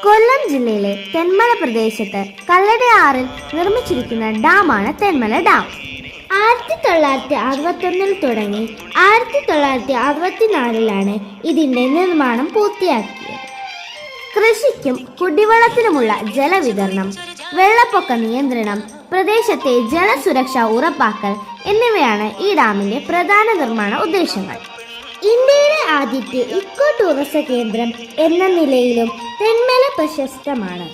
കൊല്ലം ജില്ലയിലെ തെന്മല പ്രദേശത്ത് കല്ലടയാറിൽ നിർമ്മിച്ചിരിക്കുന്ന ഡാമാണ് തെന്മല ഡാം. 1961 തുടങ്ങി 1964 ഇതിന്റെ നിർമ്മാണം പൂർത്തിയാക്കിയത്. കൃഷിക്കും കുടിവെള്ളത്തിനുമുള്ള ജലവിതരണം, വെള്ളപ്പൊക്ക നിയന്ത്രണം, പ്രദേശത്തെ ജലസുരക്ഷ ഉറപ്പാക്കൽ എന്നിവയാണ് ഈ ഡാമിന്റെ പ്രധാന നിർമ്മാണ ഉദ്ദേശങ്ങൾ. ഇന്ത്യയിലെ ആദ്യത്തെ ഇക്കോ ടൂറിസം കേന്ദ്രം എന്ന നിലയിലും തെന്മല പ്രശസ്തമാണ്.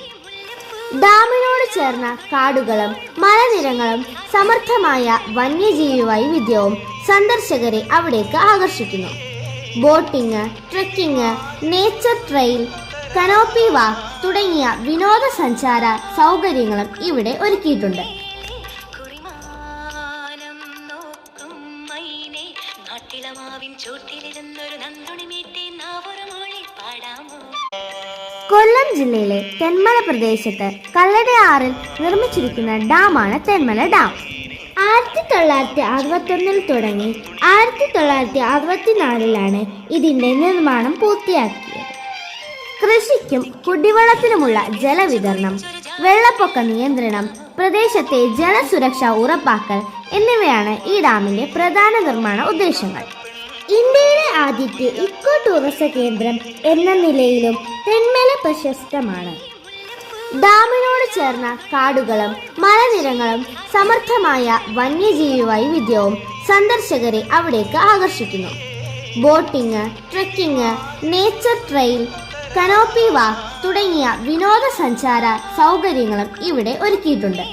ഡാമിനോട് ചേർന്ന കാടുകളും മലനിരകളും സമൃദ്ധമായ വന്യജീവി വൈവിധ്യവും സന്ദർശകരെ അവിടേക്ക് ആകർഷിക്കുന്നു. Boating, trekking, nature trail, canopy walk തുടങ്ങിയ വിനോദസഞ്ചാര സൗകര്യങ്ങളും ഇവിടെ ഒരുക്കിയിട്ടുണ്ട്. കൊല്ലം ജില്ലയിലെ തെന്മല പ്രദേശത്ത് കല്ലടയാറിൽ നിർമ്മിച്ചിരിക്കുന്ന ഡാമാണ് തെന്മല ഡാം. 1961 തുടങ്ങി 1964 ഇതിന്റെ നിർമ്മാണം പൂർത്തിയാക്കിയത്. കൃഷിക്കും കുടിവെള്ളത്തിനുമുള്ള ജലവിതരണം, വെള്ളപ്പൊക്ക നിയന്ത്രണം, പ്രദേശത്തെ ജലസുരക്ഷ ഉറപ്പാക്കൽ എന്നിവയാണ് ഈ ഡാമിന്റെ പ്രധാന നിർമ്മാണ ഉദ്ദേശങ്ങൾ. ഇന്ത്യയിലെ ആദ്യത്തെ ഇക്കോ ടൂറിസം കേന്ദ്രം എന്ന നിലയിലും തെന്മല പ്രശസ്തമാണ്. ഡാമിനോട് ചേർന്ന കാടുകളും മലനിരകളും സമൃദ്ധമായ വന്യജീവി വൈവിധ്യവും സന്ദർശകരെ അവിടേക്ക് ആകർഷിക്കുന്നു. Boating, trekking, nature trail, canopy walk തുടങ്ങിയ വിനോദസഞ്ചാര സൗകര്യങ്ങളും ഇവിടെ ഒരുക്കിയിട്ടുണ്ട്.